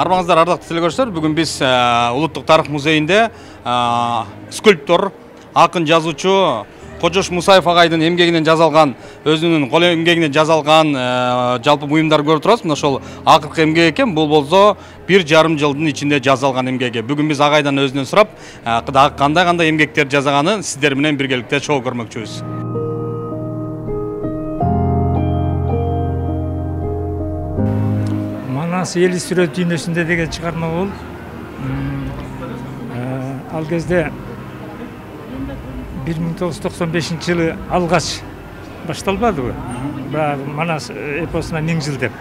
Армаңыздар, ардактуу телекөрүүчүлөр, бүгүн биз Улуттук тарых музейинде скульптор, акын жазуучу Кожош Мусаев агайдын эмгегинен жазалган, өзүнүн кол эмгегинен жазалган жалпы буюмдар көрүп турабыз. Мына ошол акыркы эмгек экен. Бул болсо 1,5 жылдын ичинде жазалган эмгеги. Бүгүн биз агайдан өзүнөн сурап, кандай эмгектер жасаганын сиздер менен биргеликте чогуу көрмөкчүбүз. Манас эл сүрөт дүйнөсүндө деген чыгарма бул. Ал кезде 1995-жылы алгач башталбадыбы? Манас эпосуна 1000 жыл деп.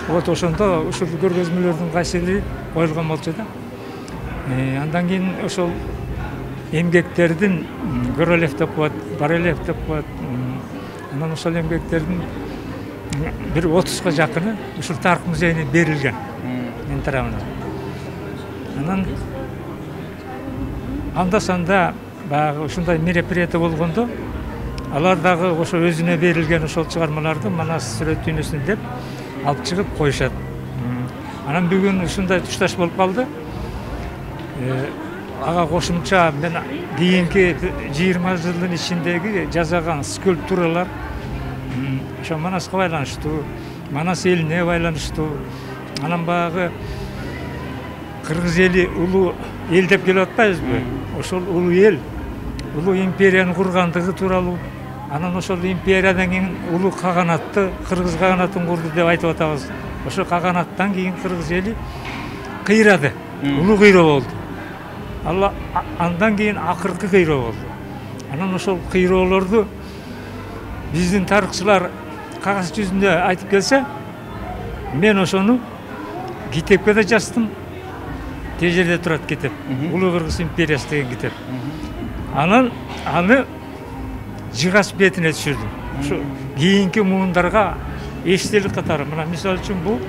Вот ошондо ушул көргөзмөлөрдүн кайсыбири коюлган болчу да. Андан кийин ошол эмгектердин Горолев деп коет, Барелев деп коет. Анан ошол эмгектердин бир 30га жакыны ушул тарых музейине берилген. Мен тарабынан. Анан анда-санда баягы ушундай мероприятие болгондо алар дагы ошо өзүнө берилген ошол чыгармаларды Манас сүрөт дүйнөсүнө деп алып чыгып коюшат. Анан бүгүн ушундай тушташ болуп калды. Ага кошумча мен кийинки 20 жылдын ичиндеги жасаган скульптуралар ошо Манаска байланыштуу, Манас элине байланыштуу. Анан баягы кыргыз эли улуу эл деп келип атпайбызбы? Ошол улуу эл, улуу империяны кургандыгы тууралуу, анан ошол империядан кийин улуу каганатты, кыргыз каганатын курду деп айтып атабыз. Ошо каганаттан кийин кыргыз эли кыйрады, улуу кыйроо болду. Андан кийин акыркы кыйроо болду. Анан ошол кыйроолорду биздин тарыхчылар кагаз жүзүндө айтып келсе, мен ошону китепке да жаздым. Те жерде турат китеп. Улуу Кыргыз империясы деген китеп. Анан аны жыгаш бетине түшүрдүм. Ушу кийинки муундарга эстелик катары. Мына мисалы үчүн бул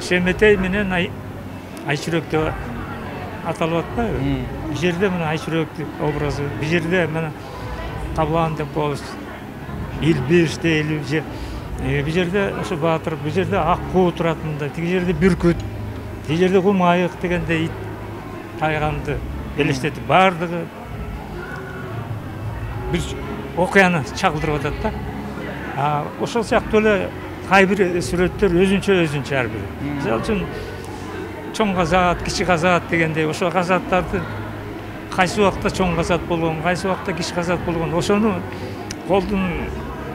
Шеметей менен Айчүрөк деп аталып атпайбы? Бул жерде мына Айчүрөктүн образы, бул жерде мына Каблан деп коебуз. Илбиш дейли же. Бул жерде ошо Баатыр, бул жерде Аккуу турат мында, тиги жерде Бүркүт. Бул жерде Кумайык дегенде ит тайганды элестетип бардыгы бир окуяны чагылдырып атат да. Ошол сыяктуу эле кайбир сүрөттөр өзүнчө ар бири. Мисалы үчүн чоң казат, кичи казат дегендей ошол казаттарды кайсы убакта чоң казат болгон, кайсы убакта кичи казат болгон, ошону колдун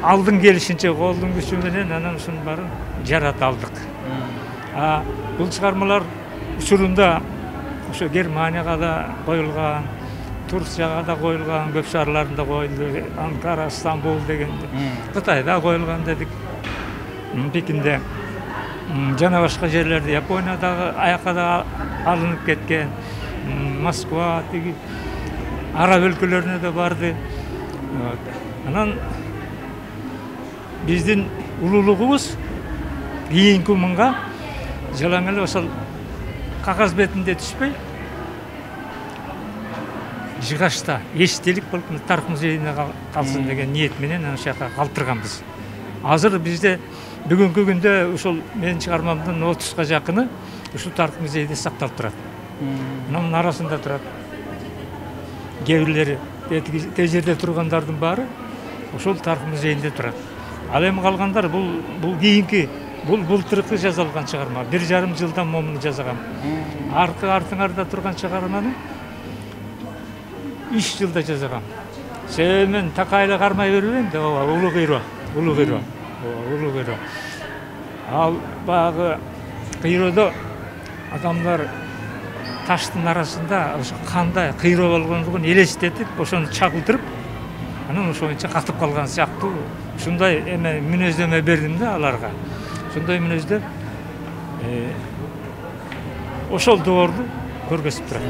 алдын келишинче колдун күчү менен анан ушунун баарын жарата алдык. Бул чыгармалар учурунда ошо Германияга да коюлган, Турцияга да коюлган, көп шаарларында коюлду, Анкара, Стамбул дегенде, Кытайда коюлган дедик, Пекинде, жана башка жерлерде, Япониядагы аякка да алынып кеткен, Москва, тиги араб өлкөлөрүнө да барды. Анан биздин улуулугубуз кийинки мыңга жалаң эле ошол кагаз бетинде түшпөй, жыгашта эстелик болуп тарых музейине калсын деген ниет менен ошол жака калтырганбыз. Азыр бизде бүгүнкү күндө ушул менин чыгармамдын 30га жакыны ушул тарых музейде сакталып турат. Мунун арасында турат. Кээ бирлери те жерде тургандардын баары ошол тарых музейинде турат. Ал эми калгандар бул кийинки бул былтыркы жазалган чыгарма. 1,5 жылдан момуну жазагам. Артыңарда турган чыгарманы 3 жылда жазагам. Мен такайла кармай бербейм да, улуу кыйроо. Ал багы кыйроодо адамдар таштын арасында ошо кандай кыйроо болгондугун элестетип, ошону чагылдырып, анан ошоюнча катып калган сыяктуу ушундай эме мүнөздөмө бердим да аларга. Ошондой мүнөздө ошол доорду көргөзүп турат.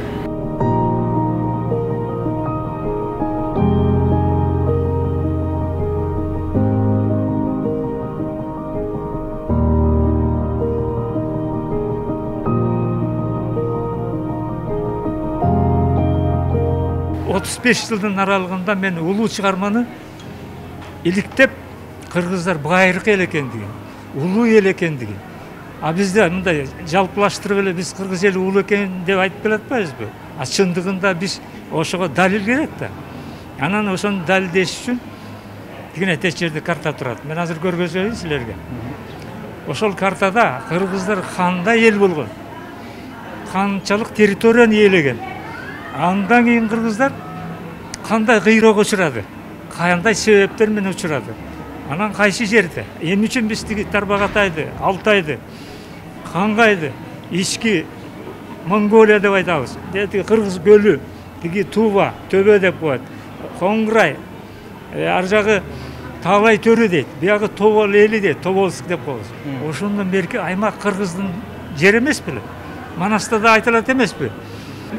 Otuz 5 жылдын аралыгында мен улуу чыгарманы иликтеп кыргыздар байыркы эл экендигин, улуу эл экендигин, А бизде мындай жалпылаштырып эле биз кыргыз эли улуу экен деп айтып келатпайбызбы? А чындыгында биз ошого далил керек да. Анан ошону далилдеш үчүн кичине тез жерде карта турат. Мен азыр көргөзөйүн силерге. Ошол картада кыргыздар кандай эл болгон, канчалык территорияны ээлеген, андан кийин кыргыздар кандай кыйроого учурады, кандай себептер менен учурады, анан кайсы жерде, эмне үчүн биз тиги Тарбагатайды, Алтайды, Кангайды, ички Монголия деп айтабыз, тиги Кыргыз көлү, тиги Тува, Төбө деп коет, Коңгурай, ар жагы Таалай төрү дейт, биягы Тобол эли дейт, Тоболск деп коебуз. Ошондон берки аймак кыргыздын жери эмес беле? Манаста да айтылат эмеспи?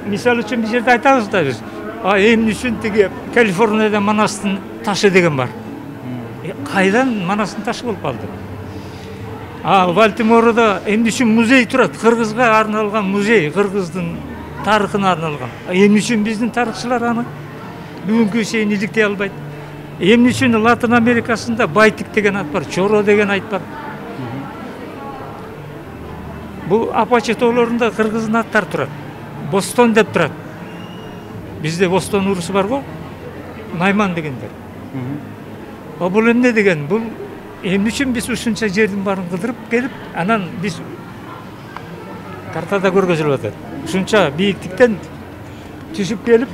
Мисалы үчүн бул жерде айтабыз да биз. Эмне үчүн тиги Калифорнияда Манастын ташы деген бар. Кайдан Манастын ташы болуп калды? Балтимордо эмне үчүн музей турат? Кыргызга арналган музей, кыргыздын тарыхына арналган. Эмне үчүн биздин тарыхчылар аны бүгүнкү чейин иликтей албайт? Эмне үчүн Латын Америкасында Байтик деген ат бар, Чоро деген ат бар. Бул Апачи тоолорунда кыргыздын аттары турат. Бостон деп турат. Бизде Бостон урусу бар го, Найман дегендер. Бул эмне деген? Бул эмне үчүн биз ушунча жердин баарын кыдырып келип, анан биз картада көргөзүлүп атат. Ушунча бийиктиктен түшүп келип,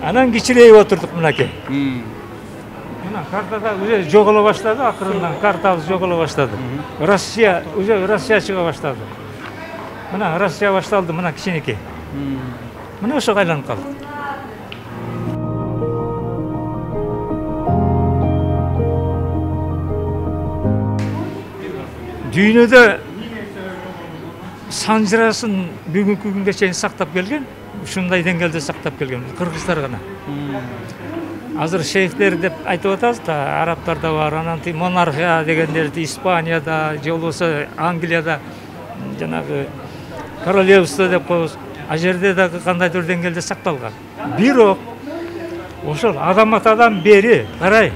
анан кичирейип отурдук мынакей. Мына картада уже жоголо баштады, акырындан картабыз жоголо баштады. Россия чыга баштады. Мына Россия башталды, мына кичинекей. Мына ошого айланып калды. Дүйнөдө санжырасын бүгүнкү күнгө чейин сактап келген, ушундай деңгээлде сактап келген кыргыздар гана. Азыр шейхтер деп айтып атабыз да, арабтарда бар, анан монархия дегендерди Испанияда, же болбосо Англияда жанагы королевство деп коебуз. А жерде дагы кандайдыр деңгээлде сакталган. Бирок ошол адам атадан бери карай.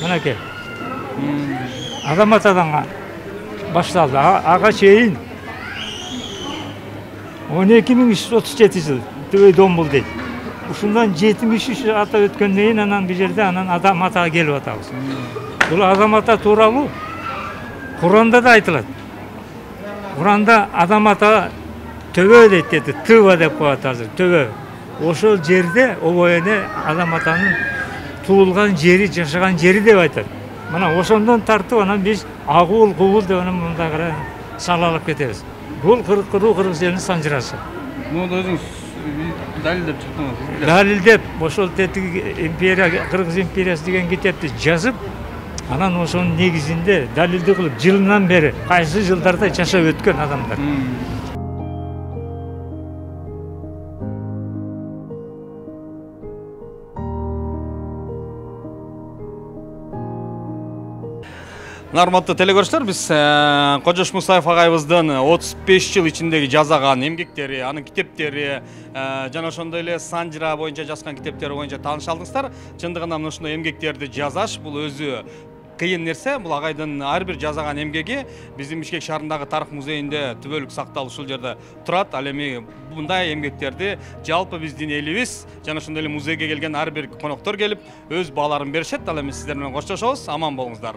Мынакей. Адам атадан башталды. Ага чейин 12.337 жыл Төбөй домбул дейт. Ушундан 73 ата өткөндөн кийин анан бул жерде адам атага келип атабыз. Бул адам ата тууралуу Куранда да айтылат. Куранда адам ата Төбө дейт, Тыва деп коет азыр, Төбө. Ошол жерде обоене адам атанын туулган жери, жашаган жери деп айтат. Мына ошондон тартып анан биз агуул, куул деп анан мындай карай салалап кетебиз. Бул кыргыз элинин санжырасы. Муну өзүңүз далилдеп чыктыңыз. Далилдеп, ошол тетиги империя, Кыргыз империясы деген китепти жазып, анан ошонун негизинде далилдүү кылып жылынан бери кайсы жылдарда жашап өткөн адамдар. Урматтуу телекөрүүчүлөр, биз Кожош Мусаев агайыбыздын 35 жыл ичиндеги жазаган эмгектери, анын китептери жана ошондой эле санжыра боюнча жазган китептери боюнча тааныша алдыңыздар. Чындыгында мына ушундай эмгектерди жазаш бул өзү кыйын нерсе. Бул агайдын ар бир жазаган эмгеги биздин Бишкек шаарындагы тарых музейинде түбөлүк сакталып ушул жерде турат. Ал эми мындай эмгектерди жалпы биздин элибиз жана ошондой эле музейге келген ар бир коноктор келип өз бааларын беришет. Ал эми сиздер менен коштошобуз. Аман болуңуздар.